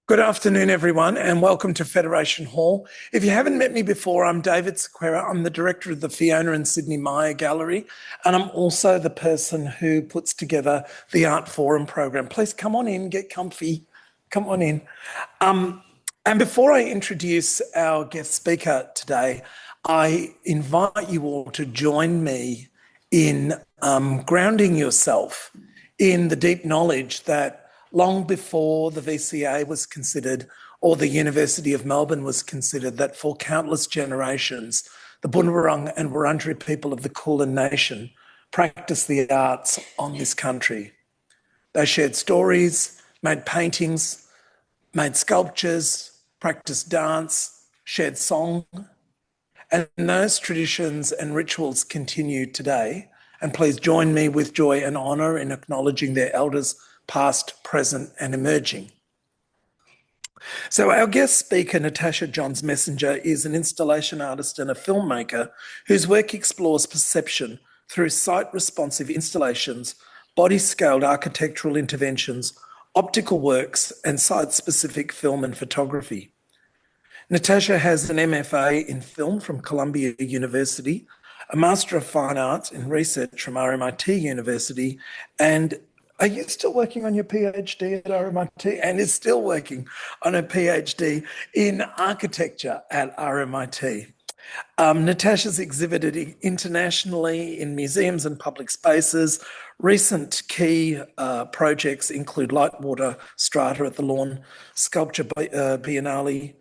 Good afternoon, everyone, and welcome to Federation Hall. If you haven't met me before, I'm David Sequeira. I'm the director of the Fiona and Sydney Maya Gallery, and I'm also the person who puts together the Art Forum program. Please come on in, get comfy, come on in. And before I introduce our guest speaker today, I invite you all to join me in grounding yourself in the deep knowledge that long before the VCA was considered or the University of Melbourne was considered, that for countless generations, the Bunurong and Wurundjeri people of the Kulin Nation practiced the arts on this country. They shared stories, made paintings, made sculptures, practiced dance, shared song, and those traditions and rituals continue today. And please join me with joy and honour in acknowledging their elders, past, present, and emerging. So our guest speaker, Natasha Johns-Messenger, is an installation artist and a filmmaker whose work explores perception through site-responsive installations, body-scaled architectural interventions, optical works, and site-specific film and photography. Natasha has an MFA in film from Columbia University, a Master of Fine Arts in Research from RMIT University, and are you still working on your PhD at RMIT? And is still working on a PhD in architecture at RMIT. Natasha's exhibited internationally in museums and public spaces. Recent key projects include LightWater, STRATA at the Lorne Sculpture Biennale,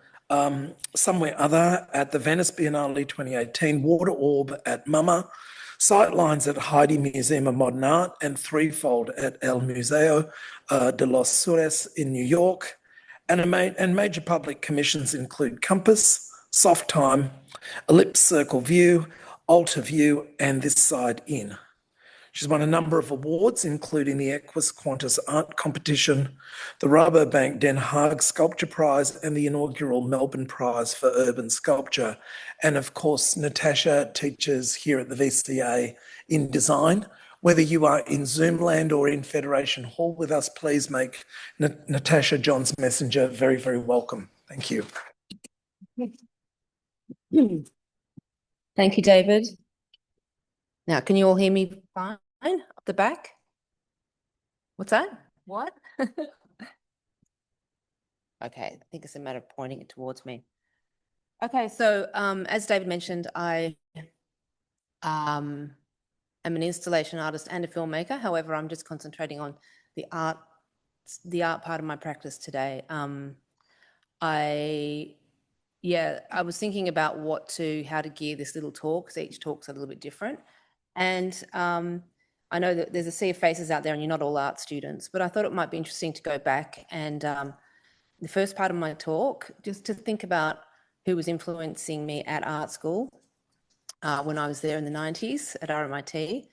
Somewhere Other at the Venice Biennale 2018, Water-Orb at MUMA, Sitelines at Heide Museum of Modern Art, and ThreeFold at El Museo de Los Sures in New York. And major public commissions include Compass, SoftTime, EllipseCircleView, Alterview, and ThisSideIn. She's won a number of awards, including the EQUUS Quantum Art Competition, the Rabobank Den Haag Sculpture Prize, and the inaugural Melbourne Prize for Urban Sculpture. And of course, Natasha teaches here at the VCA in design. Whether you are in Zoom land or in Federation Hall with us, please make Natasha Johns-Messenger very, very welcome. Thank you. Thank you, David. Now, can you all hear me fine up the back? What's that? What? Okay, I think it's a matter of pointing it towards me. Okay, so as David mentioned, I am an installation artist and a filmmaker. However, I'm just concentrating on the art part of my practice today. I was thinking about how to gear this little talk, because each talk's a little bit different. And I know that there's a sea of faces out there and you're not all art students, but I thought it might be interesting to go back and the first part of my talk, just to think about who was influencing me at art school when I was there in the 90s at RMIT,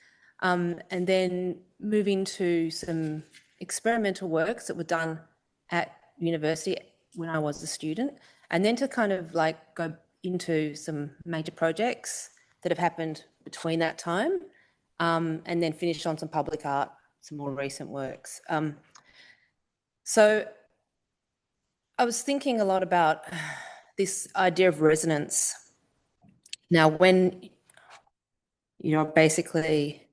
and then move into some experimental works that were done at university when I was a student, and then to kind of like go into some major projects that have happened between that time, and then finish on some public art, some more recent works. So I was thinking a lot about this idea of resonance. Now, when you're basically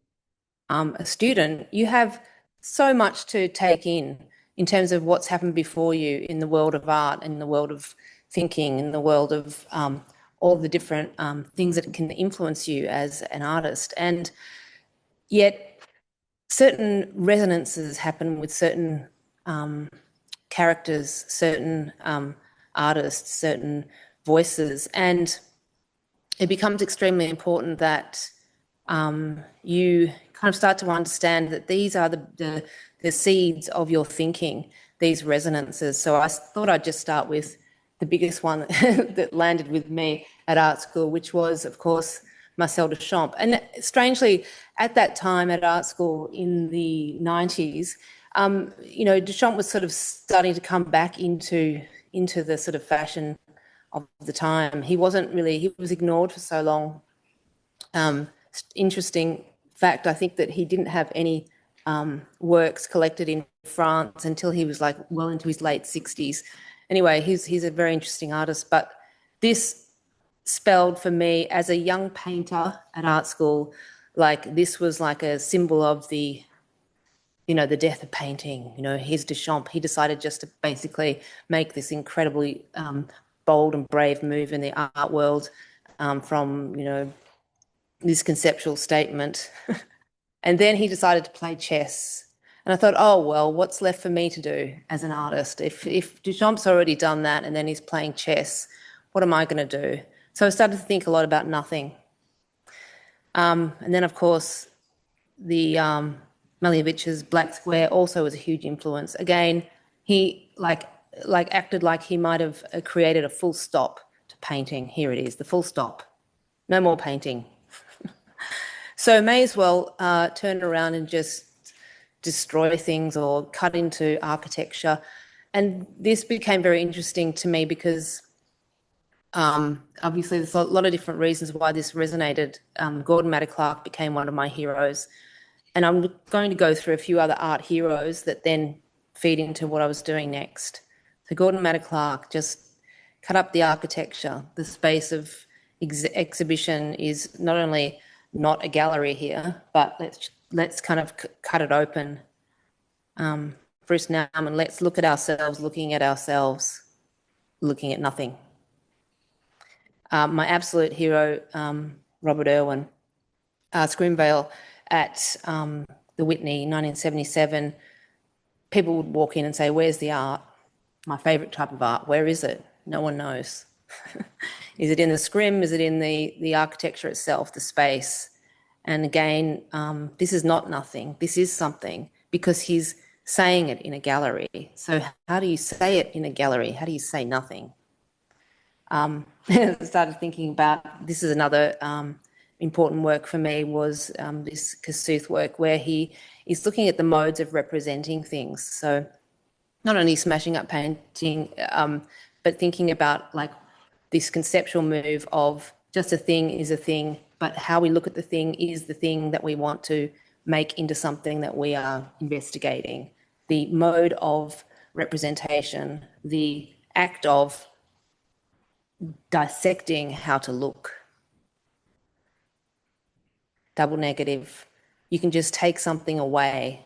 a student, you have so much to take in terms of what's happened before you in the world of art, in the world of thinking, in the world of all the different things that can influence you as an artist. And yet certain resonances happen with certain characters, certain artists, certain voices, and it becomes extremely important that you kind of start to understand that these are the seeds of your thinking, these resonances. So I thought I'd just start with the biggest one that landed with me at art school, which was, of course, Marcel Duchamp. And strangely, at that time at art school in the 90s, Duchamp was sort of starting to come back into the sort of fashion of the time. He was ignored for so long. Interesting fact, I think that he didn't have any works collected in France until he was like well into his late 60s. anyway, he's a very interesting artist. But this spelled for me as a young painter at art school, like this was like a symbol of the, you know, the death of painting. You know, here's Duchamp. He decided just to basically make this incredibly bold and brave move in the art world from, you know, this conceptual statement. And then he decided to play chess. And I thought, oh, well, what's left for me to do as an artist? If Duchamp's already done that and then he's playing chess, what am I going to do? So I started to think a lot about nothing. And then, of course, the Malevich's Black Square also was a huge influence. Again, he like acted like he might have created a full stop to painting. Here it is, the full stop. No more painting. So may as well turn around and just destroy things or cut into architecture. And this became very interesting to me because obviously there's a lot of different reasons why this resonated. Gordon Matta Clark became one of my heroes. And I'm going to go through a few other art heroes that then feed into what I was doing next. So Gordon Matta Clark just cut up the architecture. The space of exhibition is not only not a gallery here, but let's kind of cut it open. Bruce Nauman, let's look at ourselves, looking at ourselves, looking at nothing. My absolute hero, Robert Irwin, Scrimvale at the Whitney, 1977. People would walk in and say, "Where's the art?" My favourite type of art. Where is it? No one knows. Is it in the scrim? Is it in the architecture itself, the space? And again, this is not nothing. This is something because he's saying it in a gallery. So how do you say it in a gallery? How do you say nothing? I started thinking about, this is another important work for me, was this Kossuth work where he is looking at the modes of representing things. So not only smashing up painting, but thinking about like this conceptual move of just a thing is a thing, but how we look at the thing is the thing that we want to make into something that we are investigating. The mode of representation, the act of dissecting how to look. Double negative. You can just take something away.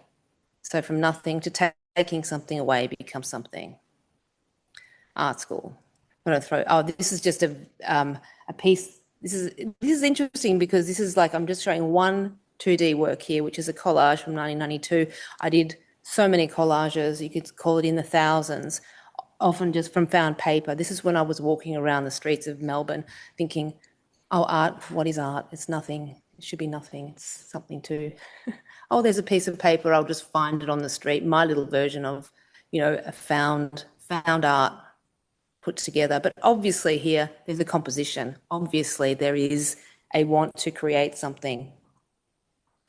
So from nothing to taking something away becomes something. Art school. I'm going to throw, oh, this is just a piece. This is interesting because this is like, I'm just showing one 2D work here, which is a collage from 1992. I did so many collages, you could call it in the thousands, often just from found paper. This is when I was walking around the streets of Melbourne thinking, oh, art, what is art? It's nothing. It should be nothing. It's something too. Oh, there's a piece of paper. I'll just find it on the street. My little version of, you know, a found art put together. But obviously here, there's a composition. Obviously there is a want to create something.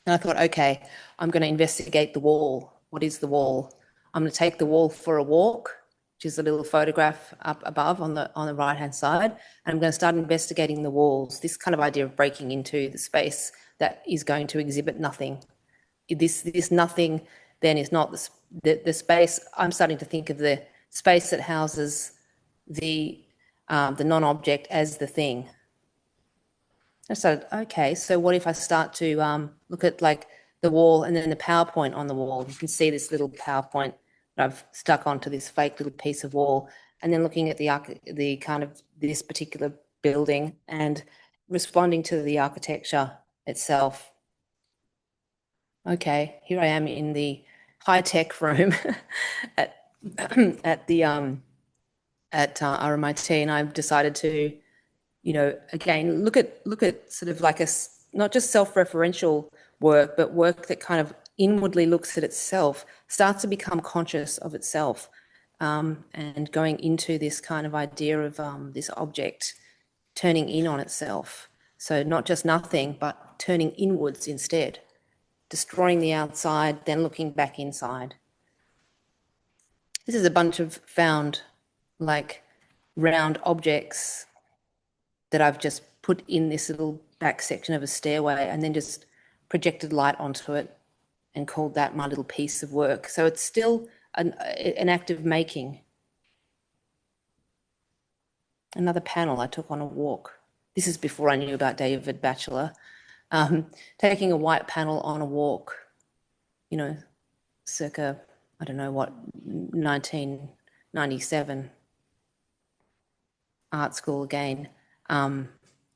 And I thought, okay, I'm going to investigate the wall. What is the wall? I'm going to take the wall for a walk, which is a little photograph up above on the right-hand side. And I'm going to start investigating the walls, this kind of idea of breaking into the space that is going to exhibit nothing. This nothing then is not the space. I'm starting to think of the space that houses the non-object as the thing. I started, okay, so what if I start to look at like the wall and then the PowerPoint on the wall? You can see this little PowerPoint that I've stuck onto this fake little piece of wall, and then looking at the kind of this particular building and responding to the architecture itself. Okay, here I am in the high-tech room at RMIT, and I've decided to, you know, again, look at sort of like not just self-referential work, but work that kind of inwardly looks at itself, starts to become conscious of itself, and going into this kind of idea of this object turning in on itself. So not just nothing, but turning inwards instead, destroying the outside, then looking back inside. This is a bunch of found, like, round objects that I've just put in this little back section of a stairway and then just projected light onto it and called that my little piece of work. So it's still an act of making. another panel I took on a walk. This is before I knew about David Batchelor. Taking a white panel on a walk, you know, circa, I don't know what, 1997, art school again.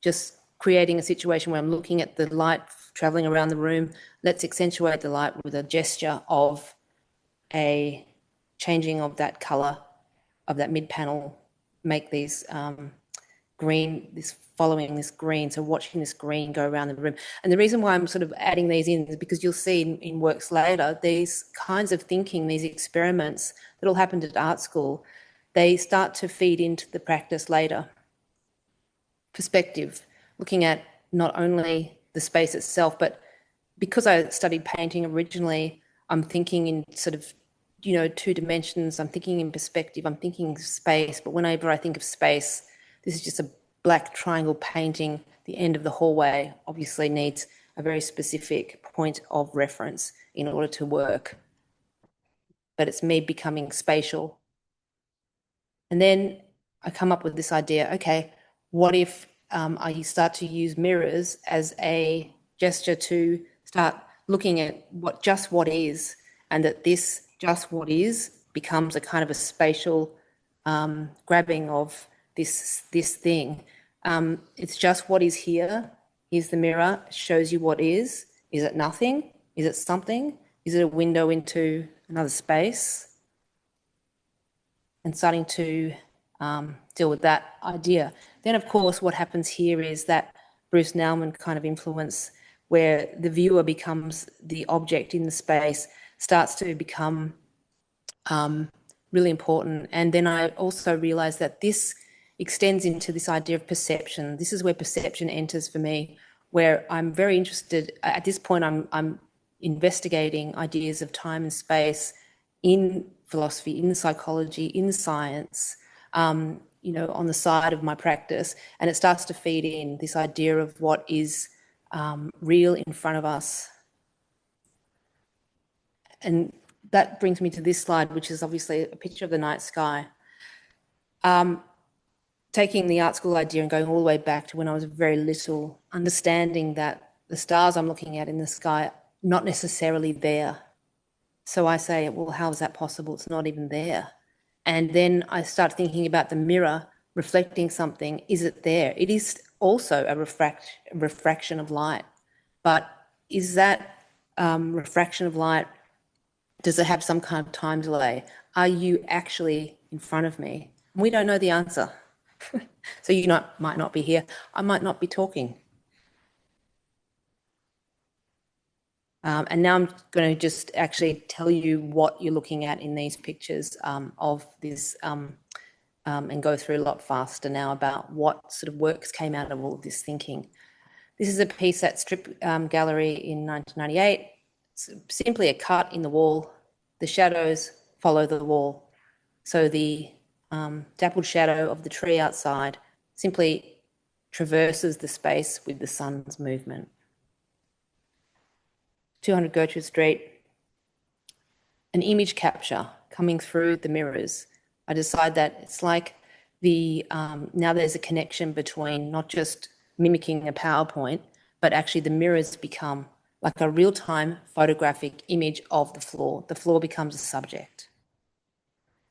Just creating a situation where I'm looking at the light traveling around the room. Let's accentuate the light with a gesture of a changing of that color of that mid panel, make these green, following this green, so watching this green go around the room. And the reason why I'm sort of adding these in is because you'll see in works later, these kinds of thinking, these experiments that all happened at art school, they start to feed into the practice later. Perspective, looking at not only the space itself, but because I studied painting originally, I'm thinking in sort of, you know, 2 dimensions, I'm thinking in perspective, I'm thinking space, but whenever I think of space, this is just a black triangle painting. The end of the hallway obviously needs a very specific point of reference in order to work. But it's me becoming spatial. And then I come up with this idea, okay, what if I start to use mirrors as a gesture to start looking at what is, and that this just what is becomes a kind of a spatial grabbing of this thing. It's just what is here. Here's the mirror, shows you what is. Is it nothing? Is it something? Is it a window into another space? And starting to deal with that idea. Then, of course, what happens here is that Bruce Nauman kind of influence, where the viewer becomes the object in the space, starts to become really important. And then I also realized that this extends into this idea of perception. This is where perception enters for me, where I'm very interested. At this point, I'm investigating ideas of time and space in philosophy, in psychology, in science, you know, on the side of my practice. And it starts to feed in this idea of what is real in front of us. And that brings me to this slide, which is obviously a picture of the night sky. Taking the art school idea and going all the way back to when I was very little, understanding that the stars I'm looking at in the sky are not necessarily there. So I say, well, how is that possible? It's not even there. And then I start thinking about the mirror reflecting something. Is it there? It is also a refraction of light. But is that refraction of light, does it have some kind of time delay? Are you actually in front of me? We don't know the answer. So you might not be here. I might not be talking. And now I'm going to just actually tell you what you're looking at in these pictures of this and go through a lot faster now about what sort of works came out of all of this thinking. This is a piece at Strip Gallery in 1998. It's simply a cut in the wall. The shadows follow the wall. So the dappled shadow of the tree outside simply traverses the space with the sun's movement. 200 Gertrude Street, an image capture coming through the mirrors. I decide that it's like now there's a connection between not just mimicking a PowerPoint, but actually the mirrors become like a real-time photographic image of the floor. The floor becomes a subject.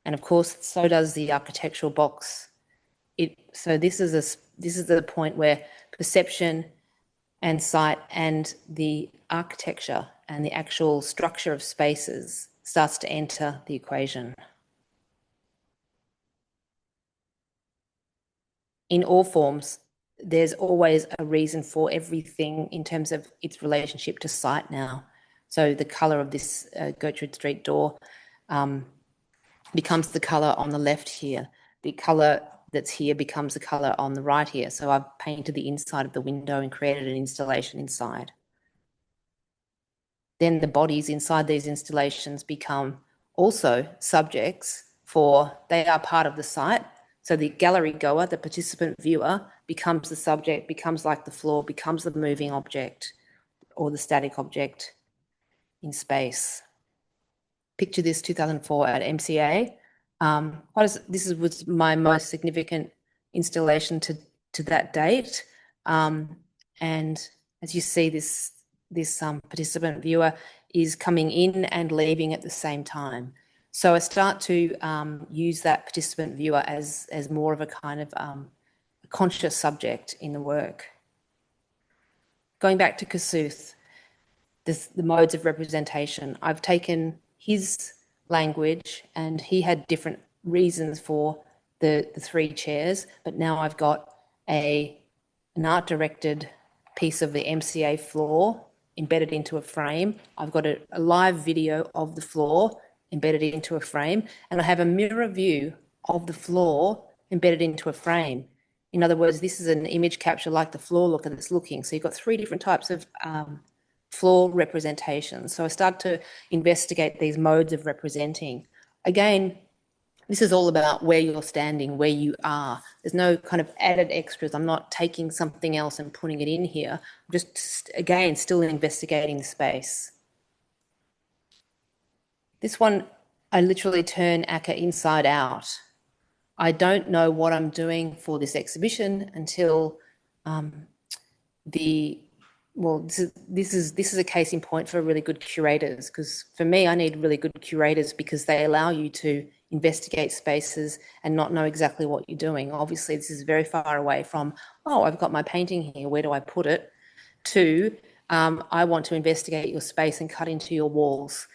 And of course, so does the architectural box. So this is the point where perception and sight and the architecture and the actual structure of spaces starts to enter the equation. In all forms, there's always a reason for everything in terms of its relationship to sight now. So the colour of this Gertrude Street door becomes the colour on the left here. The colour that's here becomes the colour on the right here. So I've painted the inside of the window and created an installation inside. Then the bodies inside these installations become also subjects they are part of the site. So the gallery goer, the participant viewer, becomes the subject, becomes like the floor, becomes the moving object or the static object in space. Picture this 2004 at MCA. This was my most significant installation to that date. And as you see, this participant viewer is coming in and leaving at the same time. So I start to use that participant viewer as more of a kind of conscious subject in the work. Going back to Kossuth, the modes of representation, I've taken his language and he had different reasons for the 3 chairs, but now I've got an art-directed piece of the MCA floor embedded into a frame. I've got a live video of the floor embedded into a frame, and I have a mirror view of the floor embedded into a frame. In other words, this is an image capture like the floor look that it's looking. So you've got 3 different types of floor representations. So I start to investigate these modes of representing. Again, this is all about where you're standing, where you are. There's no kind of added extras. I'm not taking something else and putting it in here. I'm just, again, still investigating the space. This one, I literally turn ACCA inside out. I don't know what I'm doing for this exhibition until this is a case in point for really good curators, because for me, I need really good curators because they allow you to investigate spaces and not know exactly what you're doing. Obviously, this is very far away from, oh, I've got my painting here, where do I put it? To, I want to investigate your space and cut into your walls.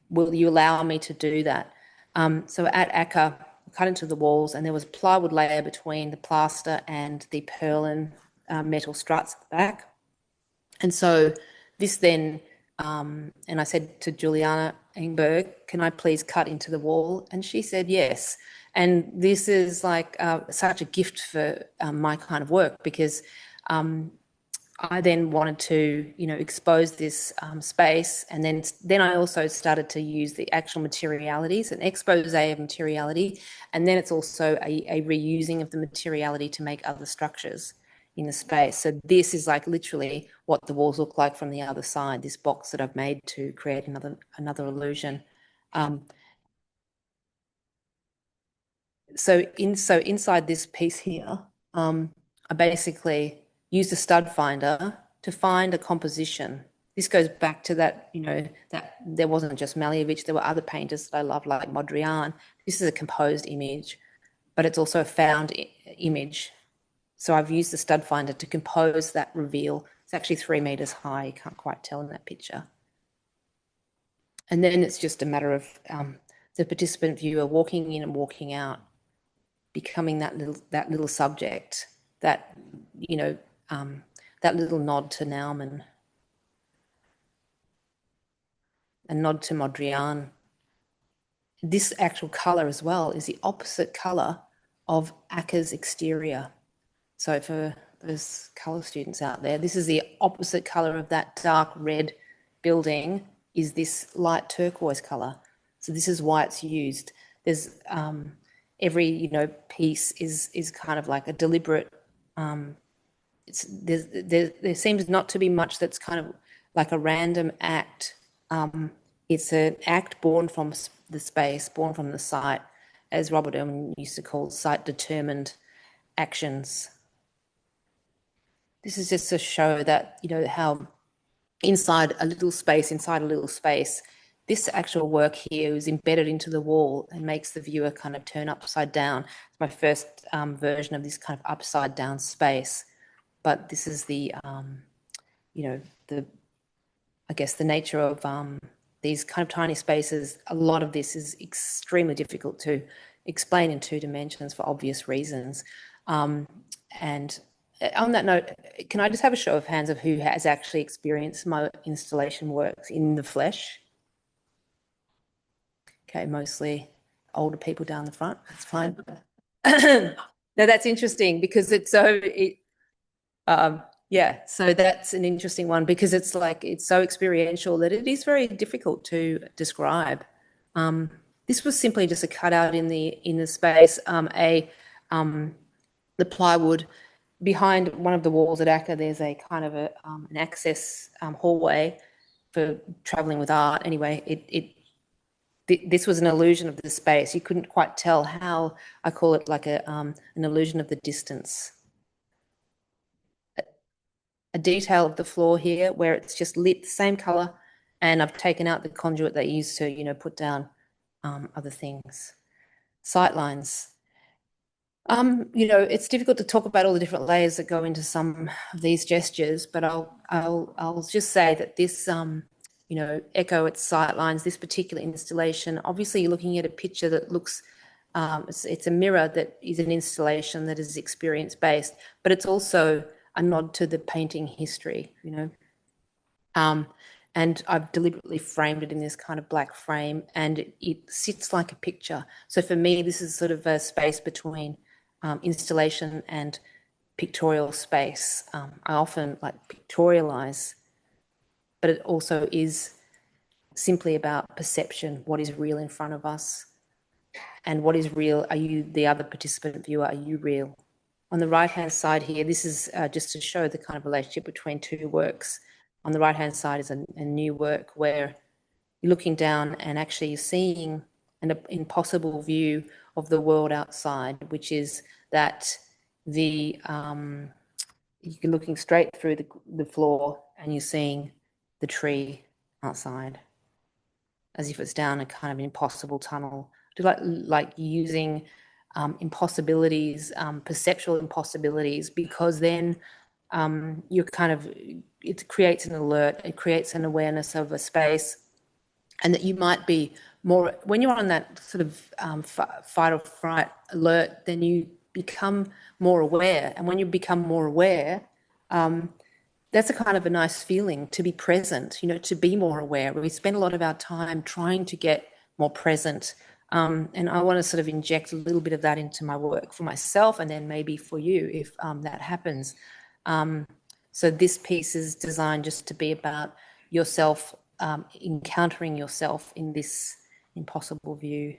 Will you allow me to do that? So at ACCA, cut into the walls, and there was a plywood layer between the plaster and the purlin metal struts at the back. And so this then, and I said to Juliana Engberg, can I please cut into the wall? And she said yes. And this is like such a gift for my kind of work, because I then wanted to, expose this space, and then I also started to use the actual materialities, an expose of materiality, and then it's also a reusing of the materiality to make other structures in the space. So this is like literally what the walls look like from the other side, this box that I've made to create another illusion. So inside this piece here, I basically use the stud finder to find a composition. This goes back to that, that there wasn't just Malevich, there were other painters that I love, like Mondrian. This is a composed image, but it's also a found image. So I've used the stud finder to compose that reveal. It's actually 3 meters high, you can't quite tell in that picture. And then it's just a matter of the participant viewer walking in and walking out, becoming that little subject, that little nod to Naumann, a nod to Mondrian. This actual colour as well is the opposite colour of ACCA's exterior. So for those colour students out there, this is the opposite colour of that dark red building, is this light turquoise colour. So this is why it's used. There's every piece is kind of like a deliberate. There seems not to be much that's kind of like a random act. It's an act born from the space, born from the site, as Robert Owen used to call site-determined actions. This is just to show that, how inside a little space, this actual work here is embedded into the wall and makes the viewer kind of turn upside down. It's my first version of this kind of upside down space. But this is the, I guess the nature of these kind of tiny spaces. A lot of this is extremely difficult to explain in 2 dimensions for obvious reasons. And on that note, can I just have a show of hands of who has actually experienced my installation works in the flesh? Okay, mostly older people down the front. That's fine. No, that's interesting because it's so. Yeah, so that's an interesting one because it's so experiential that it is very difficult to describe. This was simply just a cutout in the space. The plywood behind one of the walls at ACCA. There's a kind of an access hallway for traveling with art. Anyway, this was an illusion of the space. You couldn't quite tell how, I call it like an illusion of the distance. A detail of the floor here where it's just lit the same color, and I've taken out the conduit that you used to, you know, put down other things. Sightlines. You know, it's difficult to talk about all the different layers that go into some of these gestures, but I'll just say that this, you know, echo its sightlines, this particular installation, obviously you're looking at a picture that looks, it's a mirror that is an installation that is experience-based, but it's also a nod to the painting history, you know. And I've deliberately framed it in this kind of black frame, and it sits like a picture. So for me, this is sort of a space between installation and pictorial space. I often like pictorialize, but it also is simply about perception, what is real in front of us, and what is real. Are you, the other participant viewer, are you real? On the right-hand side here, this is just to show the kind of relationship between two works. On the right-hand side is a new work where you're looking down and actually you're seeing an impossible view of the world outside, which is that you're looking straight through the floor and you're seeing the tree outside, as if it's down a kind of impossible tunnel. Do like using impossibilities, perceptual impossibilities, because then you're kind of, it creates an alert, it creates an awareness of a space, and that you might be more, when you're on that sort of fight or fright alert, then you become more aware. And when you become more aware, that's a kind of a nice feeling, to be present, you know, to be more aware. We spend a lot of our time trying to get more present. And I want to sort of inject a little bit of that into my work for myself, and then maybe for you if that happens. So this piece is designed just to be about yourself, encountering yourself in this impossible view,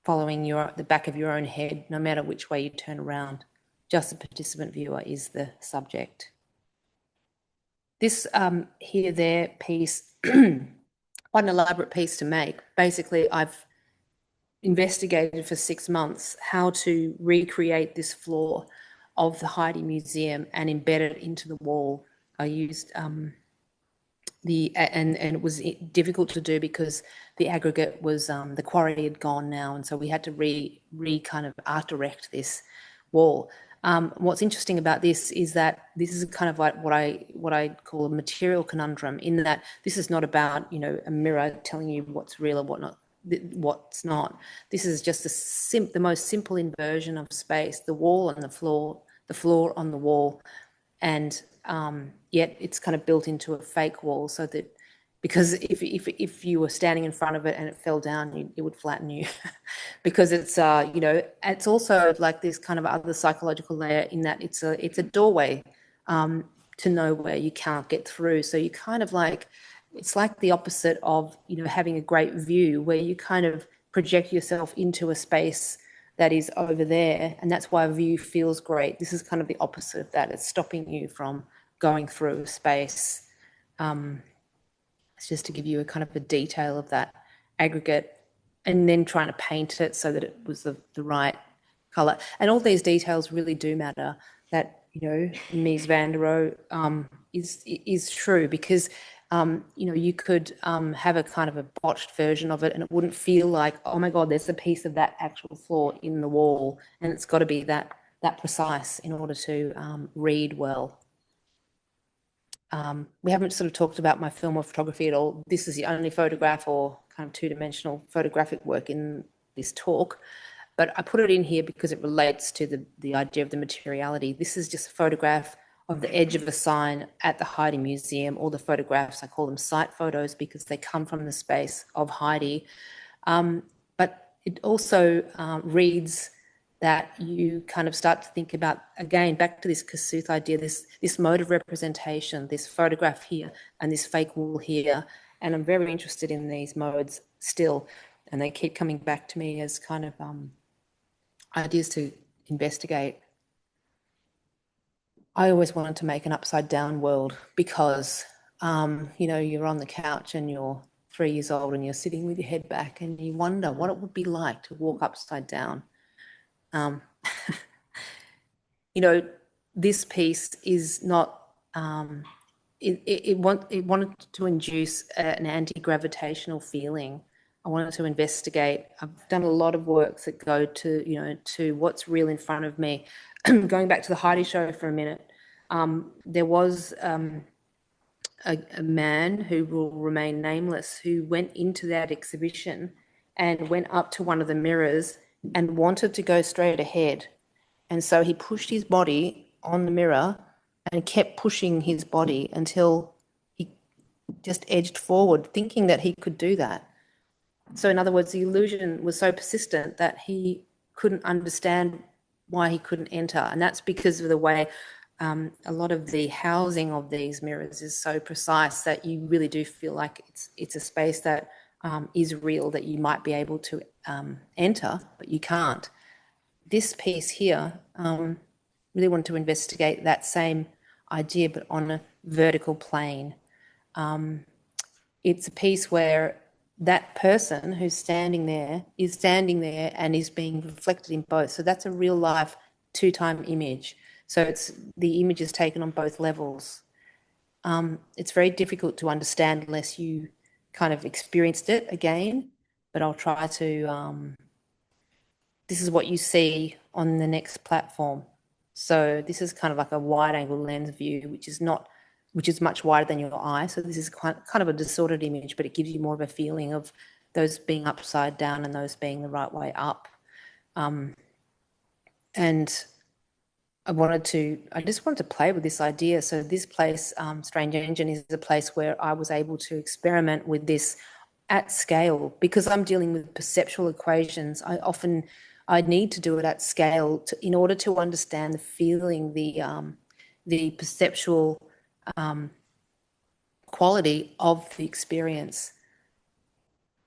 following the back of your own head, no matter which way you turn around. Just the participant viewer is the subject. This here, there piece, quite an elaborate piece to make. Basically, I've investigated for 6 months how to recreate this floor of the Heide Museum and embed it into the wall. I used and it was difficult to do because the aggregate was, the quarry had gone now, and so we had to kind of art direct this wall. What's interesting about this is that this is kind of like what I call a material conundrum, in that this is not about, you know, a mirror telling you what's real or what's not. This is just the most simple inversion of space, the wall and the floor on the wall, and yet it's kind of built into a fake wall, so that, because if you were standing in front of it and it fell down, it would flatten you because it's you know, it's also like this kind of other psychological layer, in that it's a doorway to nowhere. You can't get through, so you kind of like, it's like the opposite of, you know, having a great view, where you kind of project yourself into a space that is over there, and that's why a view feels great. This is kind of the opposite of that. It's stopping you from going through space. It's just to give you a kind of a detail of that aggregate, and then trying to paint it so that it was the right color. And all these details really do matter. That, you know, Mies van der Rohe is true, because you know, you could have a kind of a botched version of it, and it wouldn't feel like, oh my God, there's a piece of that actual floor in the wall, and it's got to be that precise in order to read well. We haven't sort of talked about my film or photography at all. This is the only photograph or kind of two-dimensional photographic work in this talk, but I put it in here because it relates to the idea of the materiality. This is just a photograph of the edge of a sign at the Heide Museum. All the photographs, I call them site photos because they come from the space of Heide. But it also reads that you kind of start to think about, again, back to this Kossuth idea, this mode of representation, this photograph here and this fake wall here. And I'm very interested in these modes still, and they keep coming back to me as kind of ideas to investigate. I always wanted to make an upside down world because, you know, you're on the couch and you're 3 years old and you're sitting with your head back and you wonder what it would be like to walk upside down. You know, this piece is not, it wanted to induce an anti-gravitational feeling. I wanted to investigate. I've done a lot of works that go to, you know, to what's real in front of me. Going back to the Heide show for a minute, there was a man who will remain nameless who went into that exhibition and went up to one of the mirrors and wanted to go straight ahead. And so he pushed his body on the mirror and kept pushing his body until he just edged forward, thinking that he could do that. So in other words, the illusion was so persistent that he couldn't understand why he couldn't enter. And that's because of the way a lot of the housing of these mirrors is so precise that you really do feel like it's a space that is real, that you might be able to enter, but you can't. This piece here really wanted to investigate that same idea, but on a vertical plane. It's a piece where that person who's standing there and is being reflected in both. So that's a real life 2-time image. So the image is taken on both levels. It's very difficult to understand unless you kind of experienced it again, but I'll try to, this is what you see on the next platform. So this is kind of like a wide angle lens view, which is much wider than your eye. So this is kind of a distorted image, but it gives you more of a feeling of those being upside down and those being the right way up. And I just wanted to play with this idea. So this place, Strange Engine, is a place where I was able to experiment with this at scale. Because I'm dealing with perceptual equations, I need to do it at scale in order to understand the feeling, the perceptual quality of the experience.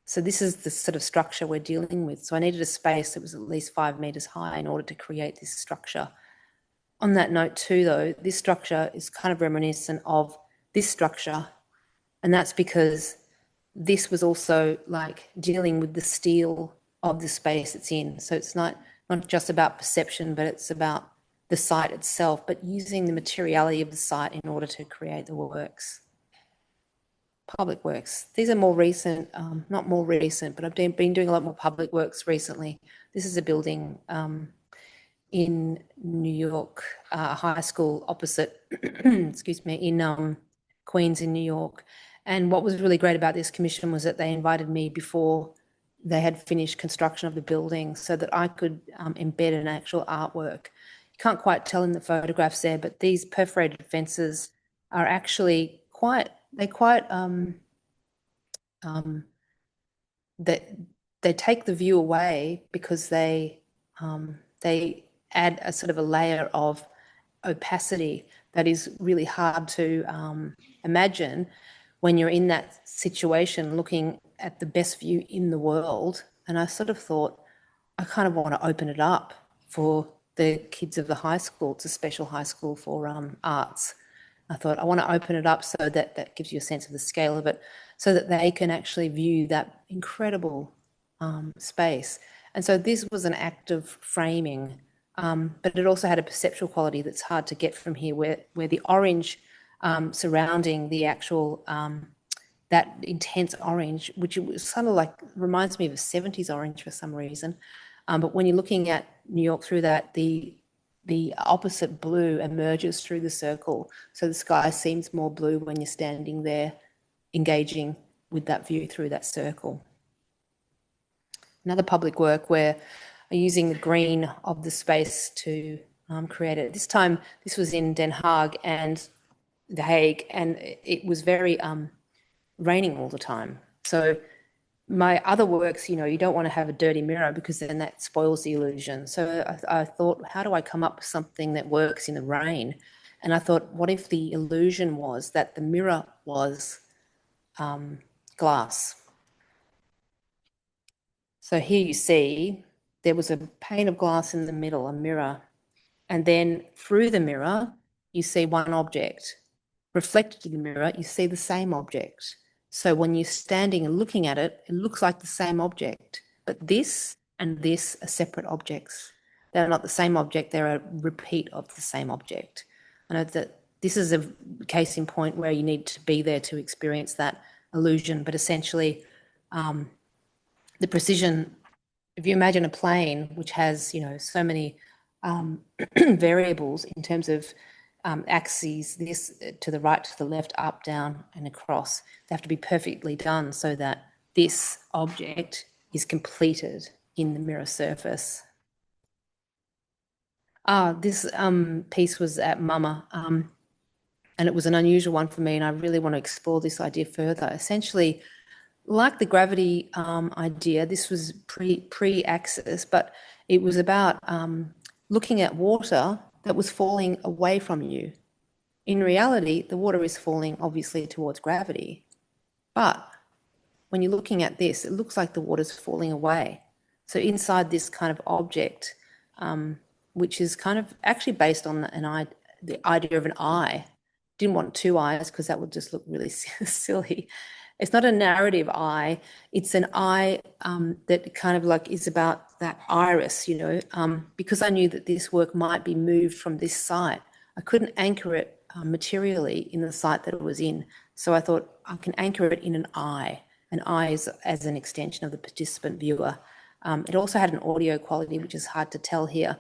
So this is the sort of structure we're dealing with. So I needed a space that was at least 5 meters high in order to create this structure. On that note too, though, this structure is kind of reminiscent of this structure. And that's because this was also like dealing with the steel of the space it's in. So it's not just about perception, but it's about the site itself, but using the materiality of the site in order to create the works. Public works. These are more recent, not more recent, but I've been doing a lot more public works recently. This is a building in New York, high school opposite, excuse me, in Queens in New York. And what was really great about this commission was that they invited me before they had finished construction of the building so that I could embed an actual artwork. You can't quite tell in the photographs there, but these perforated fences are actually they take the view away because they add a sort of a layer of opacity that is really hard to imagine when you're in that situation looking at the best view in the world. And I sort of thought, I kind of want to open it up for the kids of the high school. It's a special high school for arts. I thought I want to open it up so that gives you a sense of the scale of it, so that they can actually view that incredible space. And so this was an act of framing, but it also had a perceptual quality that's hard to get from here, where the orange surrounding the actual, that intense orange, which was sort of like, reminds me of a 70s orange for some reason. But when you're looking at New York through that, the opposite blue emerges through the circle. So the sky seems more blue when you're standing there engaging with that view through that circle. Another public work where I'm using the green of the space to create it. This time, this was in Den Haag and The Hague, and it was very raining all the time. So my other works, you don't want to have a dirty mirror because then that spoils the illusion. So I thought, how do I come up with something that works in the rain? And I thought, what if the illusion was that the mirror was glass? So here you see there was a pane of glass in the middle, a mirror. And then through the mirror, you see one object. Reflected in the mirror, you see the same object. So when you're standing and looking at it, it looks like the same object, but this and this are separate objects. They're not the same object, they're a repeat of the same object. I know that this is a case in point where you need to be there to experience that illusion, but essentially the precision, if you imagine a plane which has, so many variables in terms of axes, this to the right, to the left, up, down, and across, they have to be perfectly done so that this object is completed in the mirror surface. This piece was at MUMA, and it was an unusual one for me, and I really want to explore this idea further. Essentially, like the gravity idea, this was pre-Axis, but it was about looking at water that was falling away from you. In reality, the water is falling obviously towards gravity, but when you're looking at this, it looks like the water's falling away. So inside this kind of object, which is kind of actually based on the idea of an eye. Didn't want two eyes because that would just look really silly. It's not a narrative eye. It's an eye that kind of like is about that iris, because I knew that this work might be moved from this site. I couldn't anchor it materially in the site that it was in. So I thought I can anchor it in an eye. An eye is as an extension of the participant viewer. It also had an audio quality, which is hard to tell here.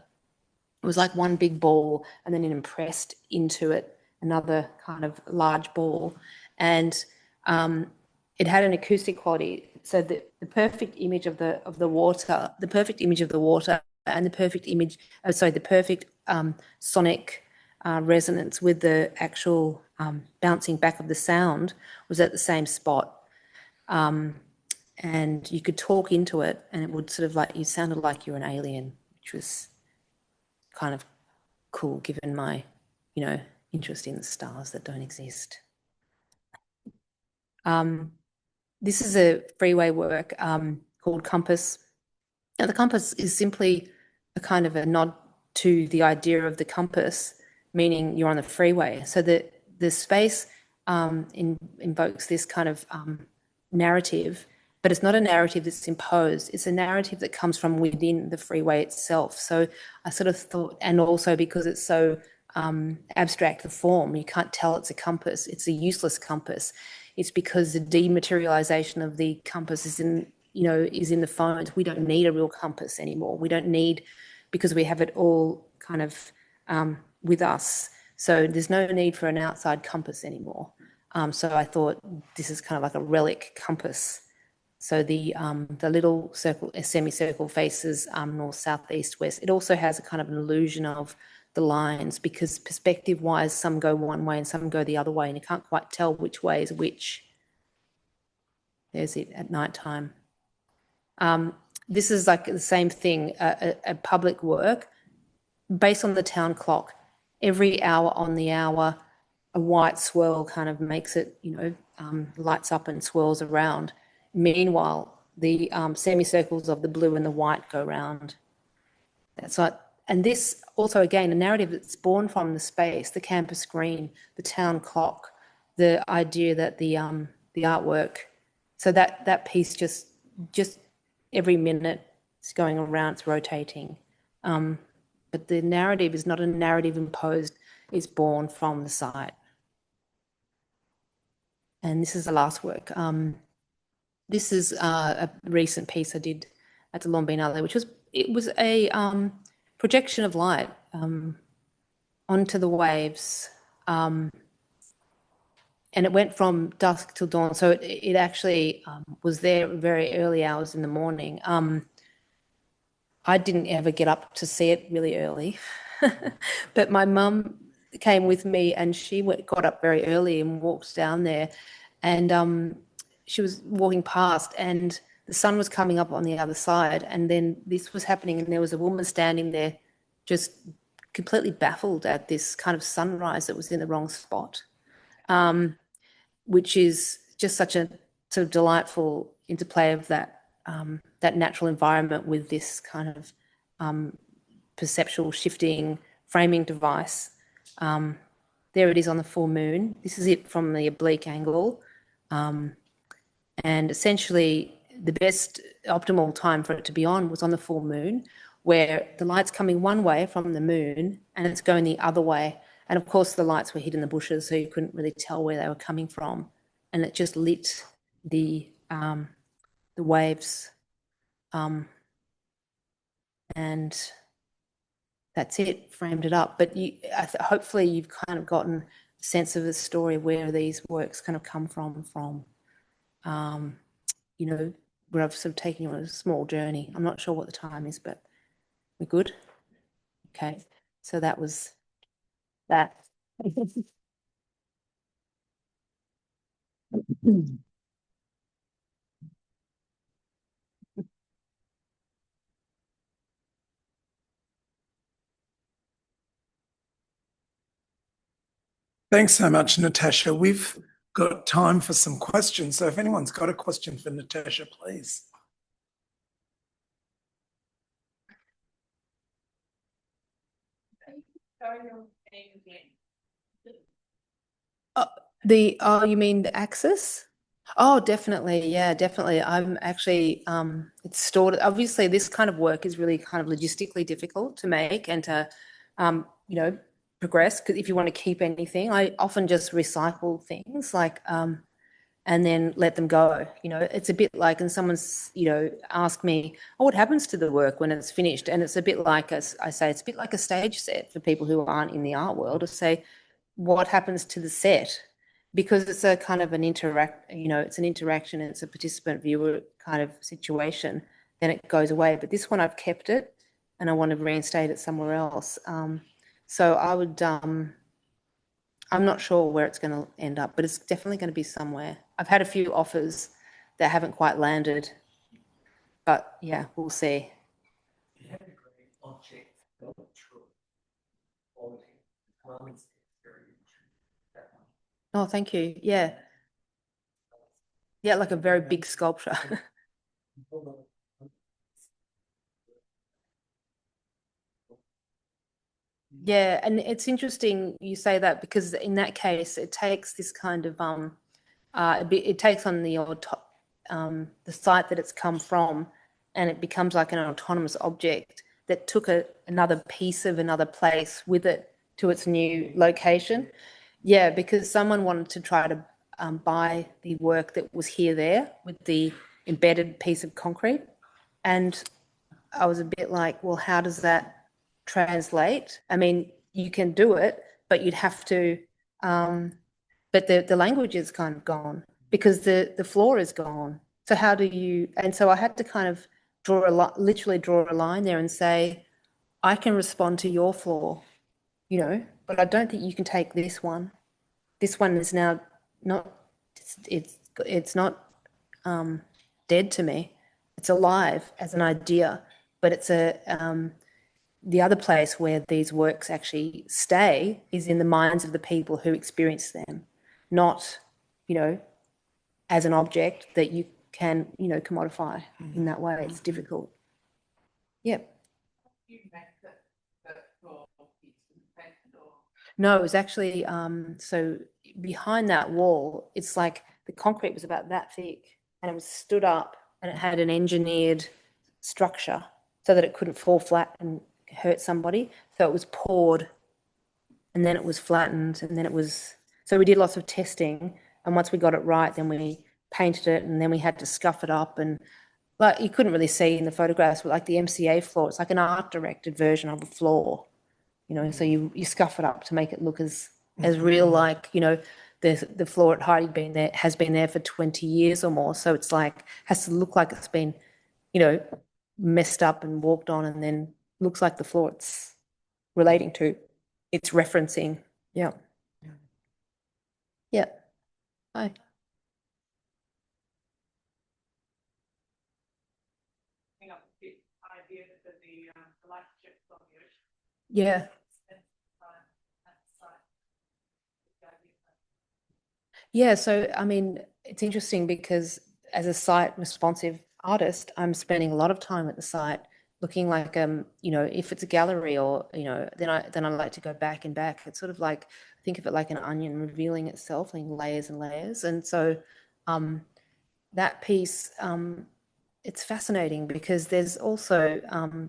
It was like one big ball and then it impressed into it another kind of large ball. And it had an acoustic quality. So the perfect image of the water, the perfect image of the water and the perfect image, the perfect sonic resonance with the actual bouncing back of the sound was at the same spot. And you could talk into it and it would sort of like, you sounded like you're an alien, which was kind of cool given my, interest in the stars that don't exist. This is a freeway work called Compass. Now the compass is simply a kind of a nod to the idea of the compass, meaning you're on the freeway. So the space invokes this kind of narrative, but it's not a narrative that's imposed. It's a narrative that comes from within the freeway itself. So I sort of thought, and also because it's so abstract, the form, you can't tell it's a compass. It's a useless compass. It's because the dematerialization of the compass is in the phones. We don't need a real compass anymore. We don't need, because we have it all kind of with us. So there's no need for an outside compass anymore. So I thought this is kind of like a relic compass. So the little circle, semicircle faces north, south, east, west. It also has a kind of an illusion of the lines because perspective-wise, some go one way and some go the other way, and you can't quite tell which way is which. There's it at nighttime. This is like the same thing, a public work based on the town clock. Every hour on the hour, a white swirl kind of makes it, lights up and swirls around. Meanwhile, the semicircles of the blue and the white go round. That's like, and this also, again, a narrative that's born from the space, the campus green, the town clock, the idea that the artwork, so that piece just every minute it's going around, it's rotating. But the narrative is not a narrative imposed, it's born from the site. And this is the last work. This is a recent piece I did at the Lorne Biennale, which was a projection of light onto the waves. And it went from dusk till dawn. So it actually was there very early hours in the morning. I didn't ever get up to see it really early, but my mum came with me and she got up very early and walked down there, and she was walking past and the sun was coming up on the other side, and then this was happening and there was a woman standing there just completely baffled at this kind of sunrise that was in the wrong spot, which is just such a sort of delightful interplay of that natural environment with this kind of perceptual shifting framing device. There it is on the full moon. This is it from the oblique angle. And essentially, the best optimal time for it to be on was on the full moon, where the light's coming one way from the moon and it's going the other way. And of course, the lights were hid in the bushes, so you couldn't really tell where they were coming from. And it just lit the waves. And that's it, framed it up. But hopefully you've kind of gotten a sense of the story where these works kind of come from, you know, where I've sort of taken you on a small journey. I'm not sure what the time is, but we're good. Okay, so that was that. Thanks so much, Natasha. We've got time for some questions. So if anyone's got a question for Natasha, please. You mean the axis? Oh, definitely. Yeah, definitely. I'm actually, it's stored. Obviously, this kind of work is really kind of logistically difficult to make and to, you know, progress. Because if you want to keep anything, I often just recycle things like, and then let them go. You know, it's a bit like, and someone's, you know, asked me, oh, what happens to the work when it's finished? And it's a bit like, I say, it's a bit like a stage set for people who aren't in the art world to say, what happens to the set? Because it's a kind of an it's an interaction, it's a participant viewer kind of situation, then it goes away. But this one I've kept it and I want to reinstate it somewhere else. So I would, I'm not sure where it's going to end up, but it's definitely going to be somewhere. I've had a few offers that haven't quite landed, but yeah, we'll see. Oh, thank you. Yeah. Yeah, like a very big sculpture. Yeah, and it's interesting you say that because in that case, it takes this kind of it takes on the site that it's come from, and it becomes like an autonomous object that took another piece of another place with it to its new location. Yeah, because someone wanted to try to buy the work that was there with the embedded piece of concrete, and I was a bit like, well, how does that translate? I mean, you can do it, but you'd have to, but the language is kind of gone because the floor is gone. So how do you, and so I had to kind of literally draw a line there and say, I can respond to your floor, you know, but I don't think you can take this one. This one is now not, it's not dead to me. It's alive as an idea, but it's the other place where these works actually stay is in the minds of the people who experience them, not, you know, as an object that you can, you know, commodify in that way. It's difficult. Yep. No, it was actually, so behind that wall, it's like the concrete was about that thick and it was stood up and it had an engineered structure so that it couldn't fall flat and hurt somebody. So it was poured and then it was flattened and then it was, so we did lots of testing. And once we got it right, then we painted it and then we had to scuff it up. And like you couldn't really see in the photographs, but like the MCA floor, it's like an art directed version of a floor, you know, so you scuff it up to make it look as real, like, you know, the floor at Heide has been there for 20 years or more. So it's like, has to look like it's been, you know, messed up and walked on and then looks like the floor it's relating to, it's referencing. Yeah. Yeah. Hi. Yeah. Yeah, so I mean, it's interesting because as a site responsive artist, I'm spending a lot of time at the site looking like you know, if it's a gallery or, you know, then I like to go back and back. It's sort of like think of it like an onion revealing itself in layers and layers. And so that piece, it's fascinating because there's also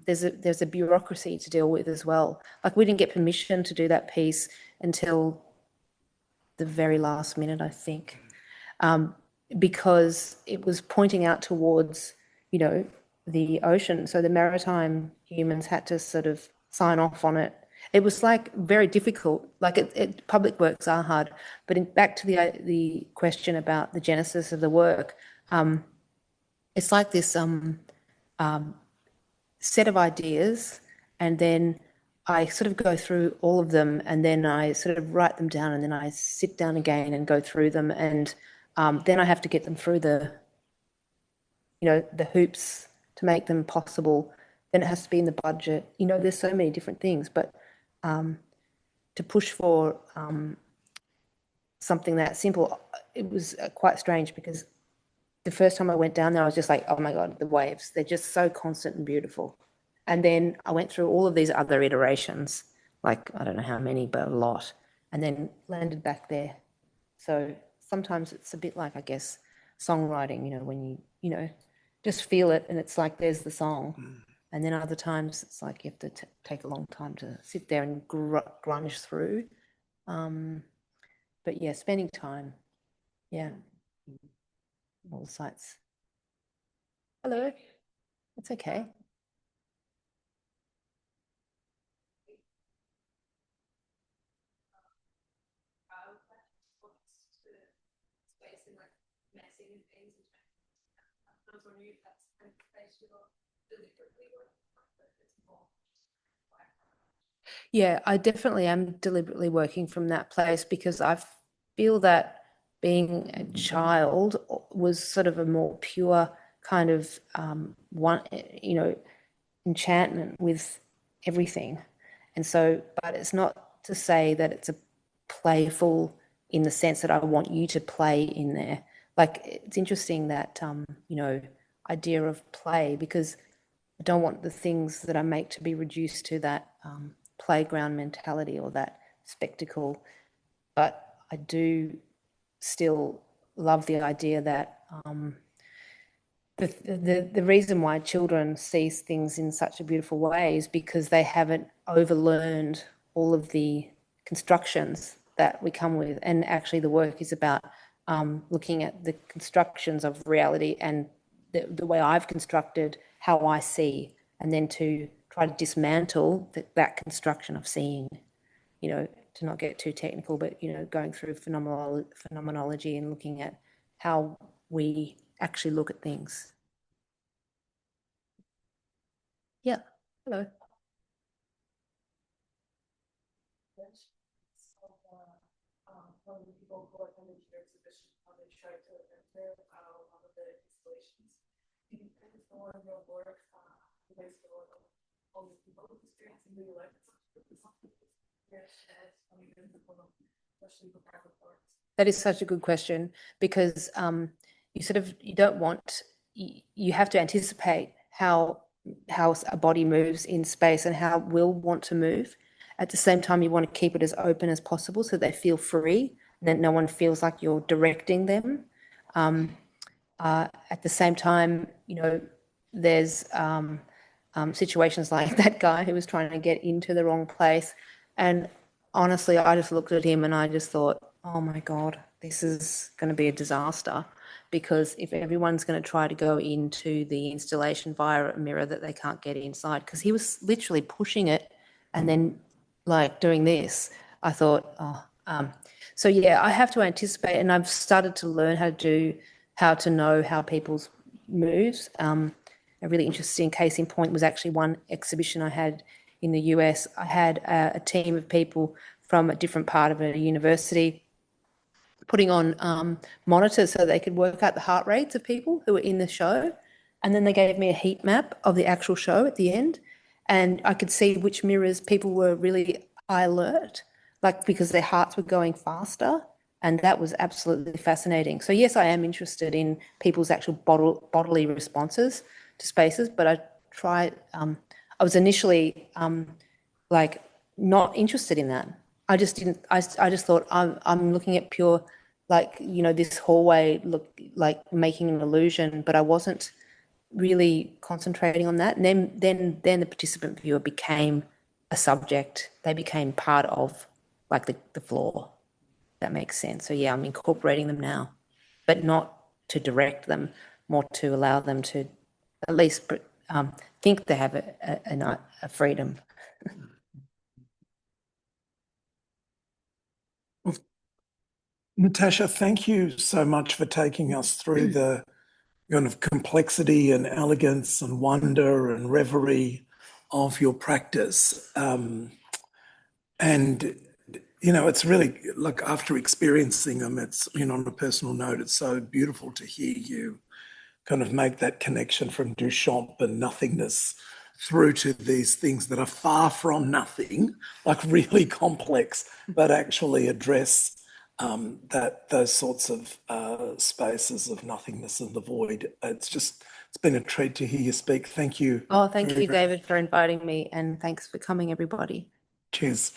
there's a bureaucracy to deal with as well. Like we didn't get permission to do that piece until the very last minute, I think, because it was pointing out towards, you know, the ocean. So the maritime humans had to sort of sign off on it. It was like very difficult. Like public works are hard, but back to the question about the genesis of the work. It's like this set of ideas, and then I sort of go through all of them, and then I sort of write them down, and then I sit down again and go through them, and then I have to get them through the, you know, the hoops to make them possible. Then it has to be in the budget. You know, there's so many different things, but to push for something that simple, it was quite strange because the first time I went down there, I was just like, oh my God, the waves, they're just so constant and beautiful. And then I went through all of these other iterations, like, I don't know how many, but a lot, and then landed back there. So sometimes it's a bit like, I guess, songwriting, you know, when you know, just feel it and it's like, there's the song. And then other times it's like you have to take a long time to sit there and grunge through. But yeah, spending time, yeah, all the sites. Hello, it's okay. Yeah, I definitely am deliberately working from that place because I feel that being a child was sort of a more pure kind of one, you know, enchantment with everything. And so, but it's not to say that it's a playful in the sense that I want you to play in there. Like it's interesting that, you know, idea of play, because I don't want the things that I make to be reduced to that playground mentality or that spectacle. But I do still love the idea that the reason why children see things in such a beautiful way is because they haven't overlearned all of the constructions that we come with. And actually the work is about looking at the constructions of reality and the way I've constructed how I see, and then to try to dismantle that construction of seeing, you know, to not get too technical, but, you know, going through phenomenology and looking at how we actually look at things. Yeah, hello. That is such a good question because you don't want, you have to anticipate how a body moves in space and how we'll want to move. At the same time, you want to keep it as open as possible so they feel free, that no one feels like you're directing them. At the same time, you know, there's situations like that guy who was trying to get into the wrong place. And honestly, I just looked at him and I just thought, oh my God, this is going to be a disaster. Because if everyone's going to try to go into the installation via a mirror that they can't get inside, because he was literally pushing it and then like doing this, I thought, oh, so yeah, I have to anticipate, and I've started to learn how to know how people's moves. A really interesting case in point was actually one exhibition I had in the US. I had a team of people from a different part of a university putting on monitors so they could work out the heart rates of people who were in the show. And then they gave me a heat map of the actual show at the end. And I could see which mirrors people were really high alert, like because their hearts were going faster. And that was absolutely fascinating. So yes, I am interested in people's actual bodily responses to spaces, but I was initially like not interested in that. I just didn't, I just thought I'm looking at pure like, you know, this hallway look like making an illusion, but I wasn't really concentrating on that. And then the participant viewer became a subject. They became part of like the floor. That makes sense. So yeah, I'm incorporating them now, but not to direct them, more to allow them to at least think they have a freedom. Natasha, thank you so much for taking us through the kind of complexity and elegance and wonder and reverie of your practice. And, you know, it's really, like, after experiencing them, it's, you know, on a personal note, it's so beautiful to hear you kind of make that connection from Duchamp and nothingness through to these things that are far from nothing, like really complex, but actually address those sorts of spaces of nothingness and the void. It's been a treat to hear you speak. Thank you. Oh, thank you, David, for inviting me, and thanks for coming, everybody. Cheers.